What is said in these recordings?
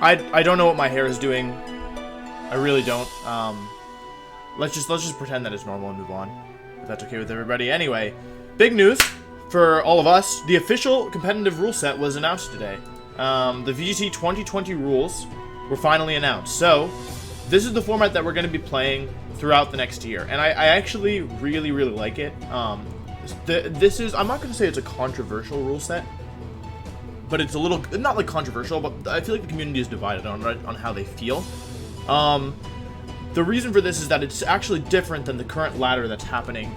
I don't know what my hair is doing. I really don't. Let's just pretend that it's normal and move on, if that's okay with everybody. Anyway, big news for all of us. The official competitive rule set was announced today. The VGC2020 rules were finally announced. So, this is the format that we're going to be playing throughout the next year. And I actually really like it. This is, I'm not going to say it's a controversial rule set, but it's a little, not like controversial, but I feel like the community is divided on how they feel. The reason for this is that it's actually different than the current ladder that's happening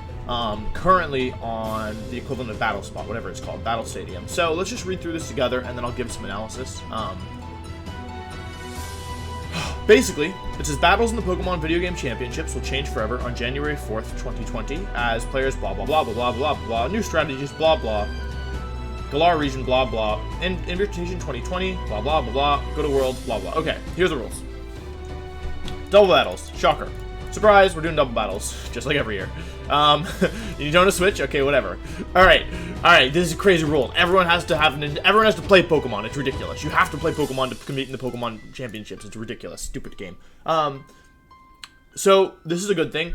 currently on the equivalent of Battle Spot, whatever it's called, Battle Stadium. So let's just read through this together, and then I'll give some analysis. Basically, it says battles in the Pokemon Video Game Championships will change forever on January 4th, 2020, as players blah blah blah blah blah blah blah, new strategies blah blah, Galar region blah blah, Invitation 2020 blah blah blah blah, go to world blah blah. Okay, here's the rules. Double battles, shocker. Surprise, we're doing double battles, just like every year. You don't have to switch? Okay, whatever. Alright, this is a crazy rule. Everyone has to play Pokemon. It's ridiculous. You have to play Pokemon to compete in the Pokemon Championships. It's ridiculous. Stupid game. So, this is a good thing.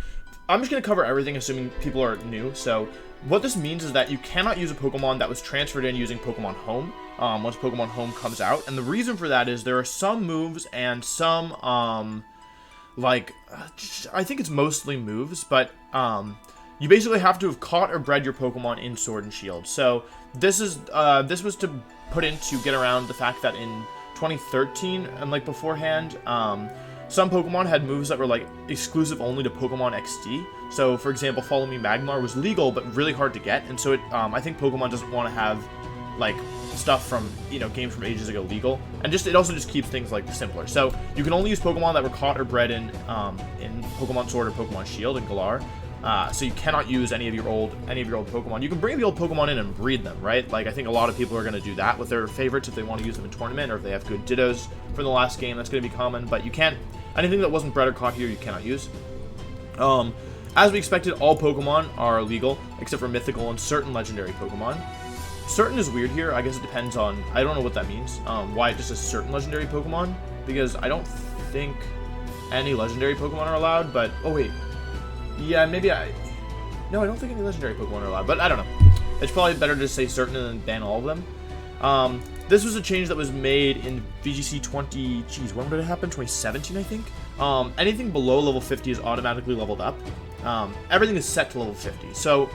I'm just going to cover everything, assuming people are new. So, what this means is that you cannot use a Pokemon that was transferred in using Pokemon Home, once Pokemon Home comes out. And the reason for that is there are some moves and some, I think it's mostly moves, but, you basically have to have caught or bred your Pokemon in Sword and Shield. So, this was to put in to get around the fact that in 2013, and, like, beforehand, some Pokemon had moves that were, like, exclusive only to Pokemon XD. So, for example, Follow Me Magmar was legal, but really hard to get, and so I think Pokemon doesn't want to have, like, stuff from, games from ages ago legal, and it also just keeps things, like, simpler. So, you can only use Pokemon that were caught or bred in Pokemon Sword or Pokemon Shield and Galar. So you cannot use any of your old Pokemon. You can bring the old Pokemon in and breed them, right? Like, I think a lot of people are going to do that with their favorites if they want to use them in tournament, or if they have good Dittos from the last game, that's going to be common. But you can't, anything that wasn't bred or caught here, you cannot use. As we expected, all Pokemon are legal, except for mythical and certain legendary Pokemon. Certain is weird here. I guess it depends on, I don't know what that means, why it just says certain legendary Pokemon, because I don't think any legendary Pokemon are allowed, but, oh wait. Yeah, no, I don't think any legendary Pokemon are allowed, but I don't know. It's probably better to say certain than ban all of them. This was a change that was made in VGC 20, when did it happen? 2017, I think? Anything below level 50 is automatically leveled up. Everything is set to level 50. So,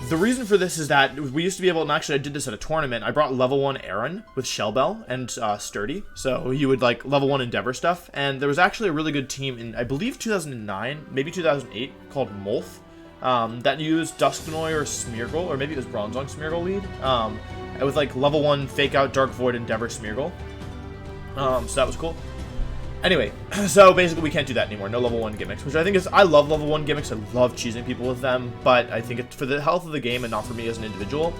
the reason for this is that we used to be able, and actually I did this at a tournament, I brought level 1 Aaron with Shell Bell and Sturdy, so he would like level 1 Endeavor stuff, and there was actually a really good team in, I believe 2009, maybe 2008, called Molf, that used Dusknoir or Smeargle, or maybe it was Bronzong Smeargle lead, with like level 1 Fake Out Dark Void Endeavor Smeargle, so that was cool. Anyway, so basically we can't do that anymore. No level 1 gimmicks, which I think is, I love level 1 gimmicks. I love cheesing people with them, but I think it's for the health of the game and not for me as an individual.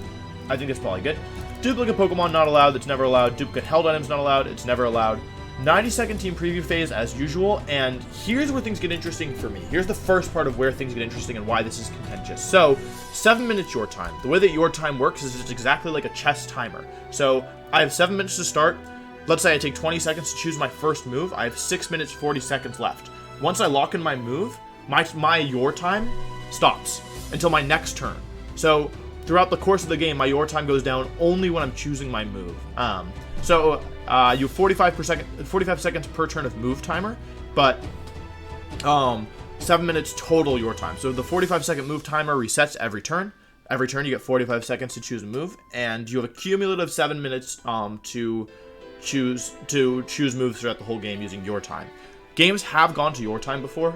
I think it's probably good. Duplicate Pokemon not allowed. That's never allowed. Duplicate held items not allowed. It's never allowed. 90-second team preview phase as usual, and here's where things get interesting for me. Here's the first part of where things get interesting and why this is contentious. So, 7 minutes your time. The way that your time works is it's exactly like a chess timer. So, I have 7 minutes to start. Let's say I take 20 seconds to choose my first move. I have 6 minutes, 40 seconds left. Once I lock in my move, my your time stops until my next turn. So throughout the course of the game, my your time goes down only when I'm choosing my move. You have 45 seconds per turn of move timer, but 7 minutes total your time. So the 45-second move timer resets every turn. Every turn you get 45 seconds to choose a move, and you have a cumulative 7 minutes to choose moves throughout the whole game using your time. Games have gone to your time before.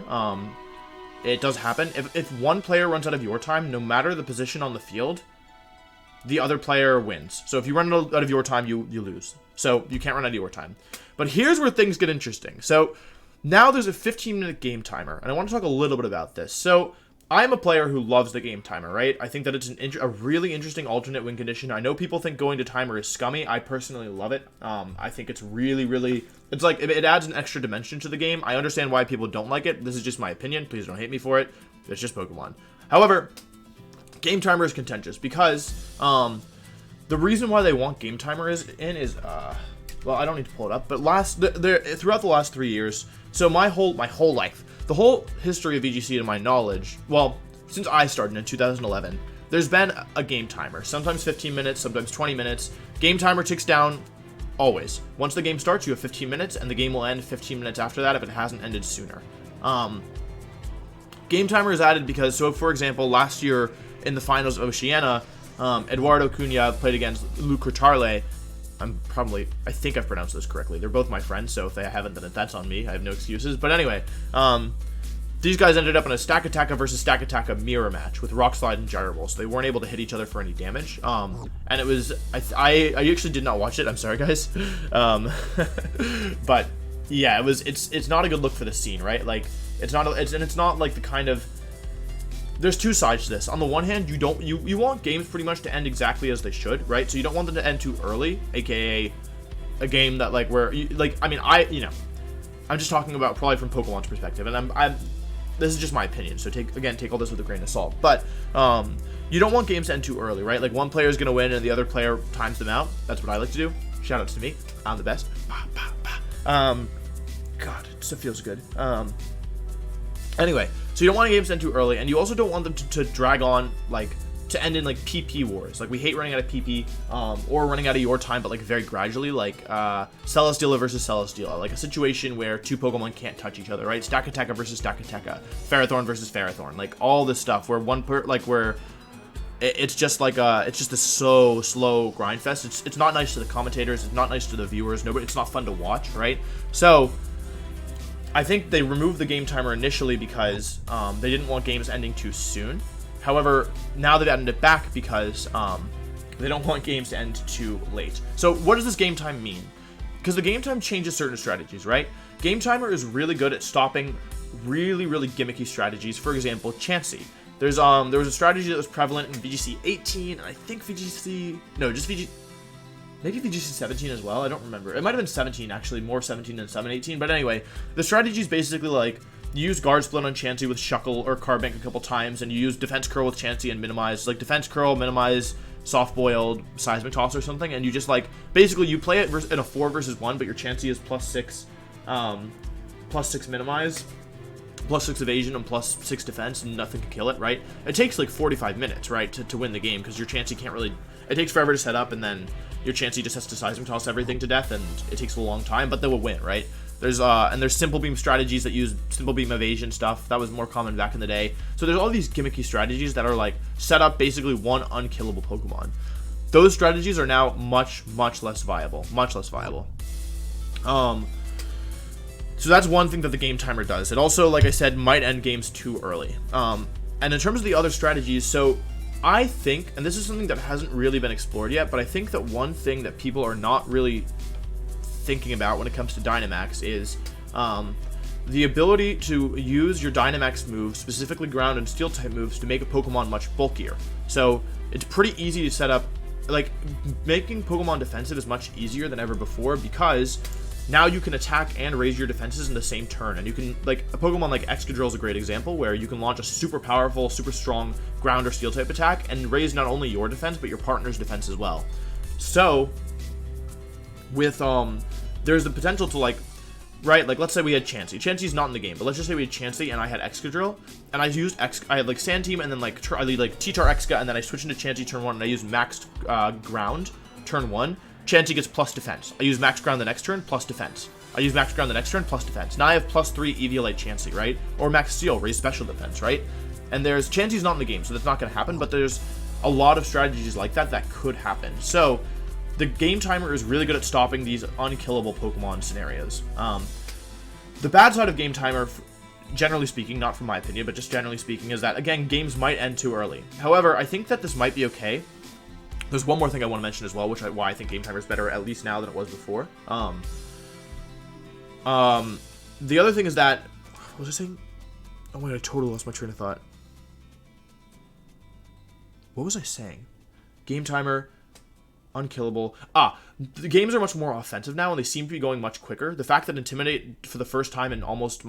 It does happen. If one player runs out of your time, no matter the position on the field, the other player wins. So if you run out of your time, you lose. So you can't run out of your time. But here's where things get interesting. So now there's a 15-minute game timer, and I want to talk a little bit about this. So I'm a player who loves the game timer, right? I think that it's a really interesting alternate win condition. I know people think going to timer is scummy. I personally love it. I think it's really, it's like, it adds an extra dimension to the game. I understand why people don't like it. This is just my opinion. Please don't hate me for it. It's just Pokemon. However, game timer is contentious because, the reason why they want game timer is well, I don't need to pull it up, but throughout the last 3 years, so my whole life, the whole history of VGC to my knowledge, well, since I started in 2011, there's been a game timer, sometimes 15 minutes, sometimes 20 minutes. Game timer ticks down always. Once the game starts, you have 15 minutes, and the game will end 15 minutes after that if it hasn't ended sooner. Game timer is added because, so for example, last year in the finals of Oceania, Eduardo Cunha played against Luc Retarle. I think I've pronounced this correctly. They're both my friends, so if they haven't, then that's on me. I have no excuses. But anyway, these guys ended up in a Stack Attacka versus Stack Attacka mirror match with Rock Slide and Gyro Ball, so they weren't able to hit each other for any damage. And it was, I actually did not watch it. I'm sorry, guys. But yeah, it's not a good look for the scene, right? Like, it's not like the kind of. There's two sides to this. On the one hand, you want games pretty much to end exactly as they should, right? So you don't want them to end too early, aka a game that like where I'm just talking about probably from Pokemon's perspective, and this is just my opinion. So take all this with a grain of salt. But you don't want games to end too early, right? Like one player is gonna win and the other player times them out. That's what I like to do. Shout outs to me. I'm the best. God, it just feels good. Anyway, so you don't want games to end too early, and you also don't want them to drag on, like, to end in, like, PP wars. Like, we hate running out of PP, or running out of your time, but, like, very gradually, like, Celesteela versus Celesteela, like, a situation where two Pokemon can't touch each other, right? Stack Attacka versus Stack Attacka, Ferrothorn versus Ferrothorn, like, all this stuff, where where it's just, like, it's just a so slow grind fest. It's not nice to the commentators, it's not nice to the viewers, it's not fun to watch, right? So I think they removed the game timer initially because they didn't want games ending too soon. However, now they've added it back because they don't want games to end too late. So what does this game time mean? Because the game time changes certain strategies, right? Game timer is really good at stopping really, really gimmicky strategies. For example, Chansey. There was a strategy that was prevalent in VGC 18, and I think maybe VGC17 as well, I don't remember. It might have been 17, actually, more 17 than 718. But anyway, the strategy is basically like, you use Guard Split on Chansey with Shuckle or Carbink a couple times, and you use Defense Curl with Chansey and minimize, like, Defense Curl, minimize, Soft Boiled, Seismic Toss or something, and you just, like, basically you play it in a 4 versus 1, but your Chansey is +6 minimize, +6 evasion, and +6 defense, and nothing can kill it, right? It takes, like, 45 minutes, right, to win the game, because your Chansey can't really. It takes forever to set up, and then your Chansey just has to Seismic Toss everything to death, and it takes a long time, but they will win, right? There's Simple Beam strategies that use Simple Beam evasion stuff. That was more common back in the day. So there's all these gimmicky strategies that are, like, set up basically one unkillable Pokemon. Those strategies are now much, much less viable. Much less viable. So that's one thing that the game timer does. It also, like I said, might end games too early. And in terms of the other strategies, so I think, and this is something that hasn't really been explored yet, but I think that one thing that people are not really thinking about when it comes to Dynamax is the ability to use your Dynamax moves, specifically ground and steel type moves, to make a Pokemon much bulkier. So it's pretty easy to set up, like, making Pokemon defensive is much easier than ever before because now you can attack and raise your defenses in the same turn, and you can, like, a Pokemon like Excadrill is a great example, where you can launch a super powerful, super strong ground or steel type attack and raise not only your defense, but your partner's defense as well. So, with, there's the potential to, like, right, like, let's say we had Chansey. Chansey's not in the game, but let's just say we had Chansey and I had Excadrill, and I had, like, Sand Team, and then, like, I lead, like, T-Tar Exca, and then I switch into Chansey turn 1, and I use maxed, ground turn 1. Chansey gets plus defense. I use max ground the next turn, plus defense. I use max ground the next turn, plus defense. Now I have +3 Eviolite Chansey, right? Or max steel, raise special defense, right? And Chansey's not in the game, so that's not going to happen, but there's a lot of strategies like that that could happen. So the game timer is really good at stopping these unkillable Pokemon scenarios. The bad side of game timer, generally speaking, not from my opinion, but just generally speaking, is that, again, games might end too early. However, I think that this might be okay. There's one more thing I want to mention as well, why I think game timer is better, at least now, than it was before. The other thing is that, what was I saying? Oh my god, I totally lost my train of thought. What was I saying? Game timer, unkillable. The games are much more offensive now, and they seem to be going much quicker. The fact that Intimidate, for the first time in almost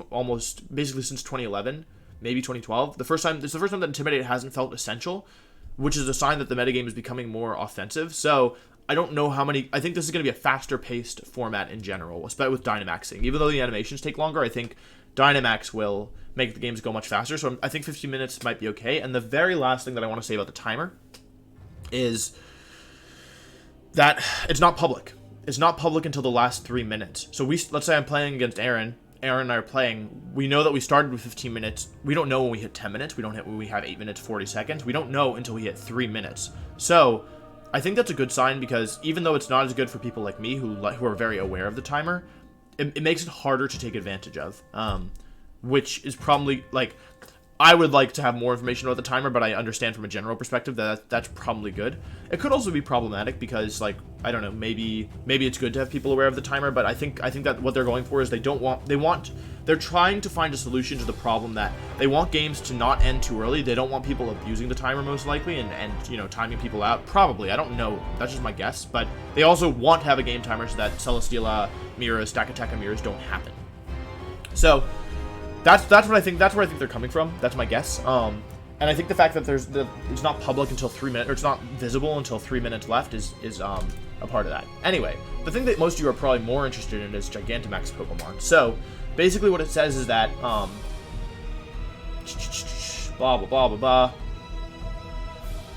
basically since 2011, maybe 2012, this is the first time that Intimidate hasn't felt essential, which is a sign that the metagame is becoming more offensive. So I don't know how many. I think this is going to be a faster paced format in general, especially with Dynamaxing. Even though the animations take longer, I think Dynamax will make the games go much faster. So I think 15 minutes might be okay. And the very last thing that I want to say about the timer is that it's not public. It's not public until the last 3 minutes. So let's say I'm playing against Aaron. Aaron and I are playing. We know that we started with 15 minutes. We don't know when we hit 10 minutes. We don't hit when we have 8 minutes 40 seconds. We don't know until we hit 3 minutes. So I think that's a good sign, because even though it's not as good for people like me who are very aware of the timer, it makes it harder to take advantage of. Which is probably, like, I would like to have more information about the timer, but I understand from a general perspective that that's probably good. It could also be problematic because, like, I don't know, maybe it's good to have people aware of the timer, but I think that what they're going for is they're trying to find a solution to the problem that they want games to not end too early. They don't want people abusing the timer, most likely, and you know, timing people out. Probably, I don't know. That's just my guess. But they also want to have a game timer so that Celesteela mirrors, Stakataka mirrors don't happen. So that's what I think. That's where I think they're coming from. That's my guess. And I think the fact that it's not public until 3 minutes, or it's not visible until 3 minutes left is a part of that. Anyway, the thing that most of you are probably more interested in is Gigantamax Pokemon. So basically, what it says is that blah blah blah blah blah.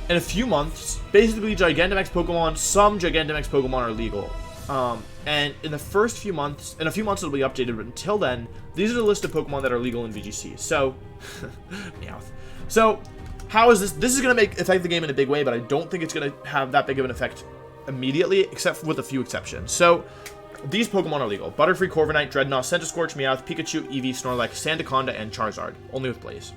In a few months, basically some Gigantamax Pokemon are legal. And in a few months it'll be updated, but until then, these are the list of Pokemon that are legal in VGC. So, Meowth. So, how is this? This is going to affect the game in a big way, but I don't think it's going to have that big of an effect immediately, except with a few exceptions. So, these Pokemon are legal. Butterfree, Corviknight, Dreadnought, Centiskorch, Meowth, Pikachu, Eevee, Snorlax, Sandaconda, and Charizard. Only with Blaze.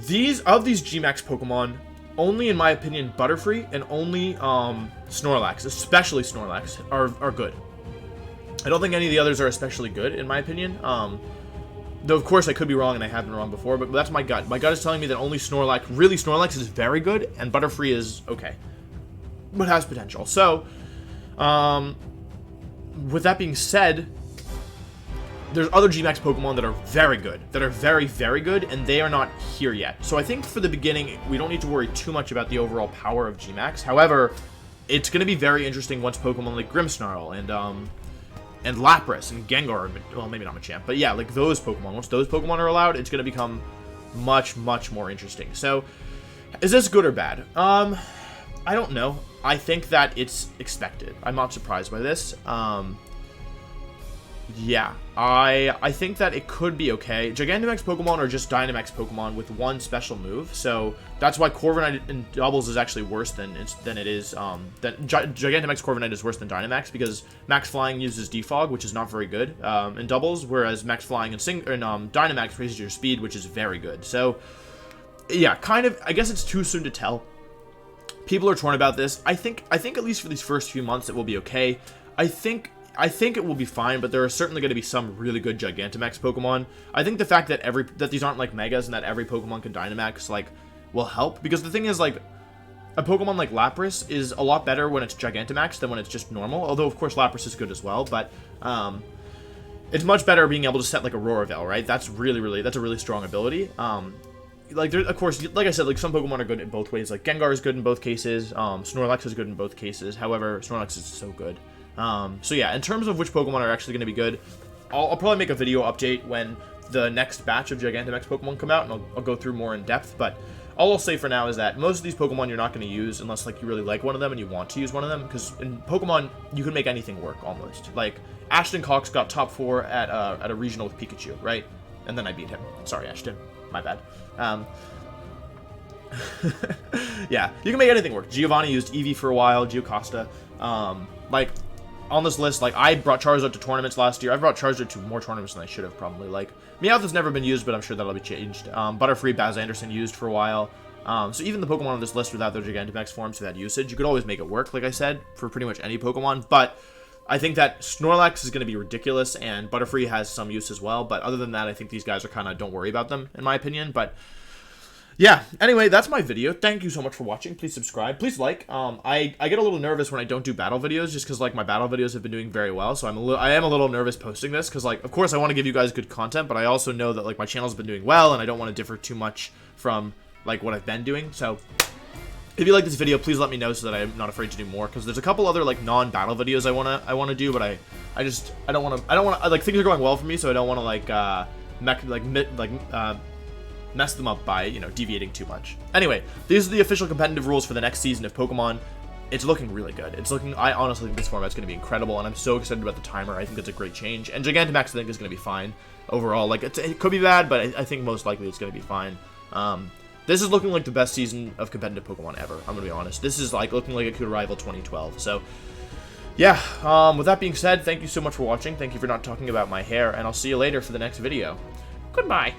These G-Max Pokemon, only in my opinion, Butterfree and only Snorlax, especially Snorlax, are good. I don't think any of the others are especially good, in my opinion. Though, of course, I could be wrong, and I have been wrong before, but that's my gut. My gut is telling me that only Snorlax is very good, and Butterfree is okay. But has potential. So, with that being said, there's other G-Max Pokemon that are very good, that are very, very good, and they are not here yet. So I think for the beginning, we don't need to worry too much about the overall power of G-Max. However, it's going to be very interesting once Pokemon like Grimmsnarl and Lapras and Gengar, well, maybe not Machamp, but yeah, like those Pokemon. Once those Pokemon are allowed, it's going to become much, much more interesting. So, is this good or bad? I don't know. I think that it's expected. I'm not surprised by this. Yeah, I think that it could be okay. Gigantamax Pokemon are just Dynamax Pokemon with one special move, so that's why Corviknight in doubles is actually worse than it is. Gigantamax Corviknight is worse than Dynamax because Max Flying uses Defog, which is not very good in doubles, whereas Max Flying in Dynamax raises your speed, which is very good. So, yeah, kind of. I guess it's too soon to tell. People are torn about this. I think at least for these first few months it will be okay. I think it will be fine, but there are certainly going to be some really good Gigantamax Pokemon. I think the fact that these aren't like Megas and that every Pokemon can Dynamax, like, will help. Because the thing is, like, a Pokemon like Lapras is a lot better when it's Gigantamax than when it's just normal. Although, of course, Lapras is good as well, but it's much better being able to set, like, a Roravale, right? That's a really strong ability. Like, of course, like I said, like, some Pokemon are good in both ways. Like, Gengar is good in both cases. Snorlax is good in both cases. However, Snorlax is so good. So yeah, in terms of which Pokemon are actually going to be good, I'll probably make a video update when the next batch of Gigantamax Pokemon come out, and I'll go through more in depth, but all I'll say for now is that most of these Pokemon you're not going to use unless, like, you really like one of them and you want to use one of them, because in Pokemon, you can make anything work, almost. Like, Ashton Cox got top 4 at a regional with Pikachu, right? And then I beat him. Sorry, Ashton. My bad. Yeah, you can make anything work. Giovanni used Eevee for a while, Geocosta. Like, on this list, like, I brought Charizard to tournaments last year. I've brought Charizard to more tournaments than I should have, probably. Like, Meowth has never been used, but I'm sure that'll be changed. Butterfree, Baz Anderson used for a while. So even the Pokemon on this list without their Gigantamax forms who had usage, you could always make it work, like I said, for pretty much any Pokemon. But I think that Snorlax is going to be ridiculous, and Butterfree has some use as well. But other than that, I think these guys are kind of, don't worry about them, in my opinion. But yeah, anyway, that's my video. Thank you so much for watching. Please subscribe. Please like. I get a little nervous when I don't do battle videos, just because, like, my battle videos have been doing very well. So I am a little nervous posting this, because, like, of course I want to give you guys good content, but I also know that, like, my channel's been doing well, and I don't want to differ too much from, like, what I've been doing. So If you like this video, please let me know so that I'm not afraid to do more, because there's a couple other like non-battle videos I wanna do, but I don't wanna like, things are going well for me, so I don't wanna like mess them up by, you know, deviating too much. Anyway, these are the official competitive rules for the next season of Pokemon. It's looking really good. I honestly think this format's going to be incredible, and I'm so excited about the timer. I think it's a great change. And Gigantamax, I think, is going to be fine overall. Like, it could be bad, but I think most likely it's going to be fine. This is looking like the best season of competitive Pokemon ever, I'm going to be honest. This is, like, looking like it could rival 2012. So, yeah, with that being said, thank you so much for watching. Thank you for not talking about my hair, and I'll see you later for the next video. Goodbye.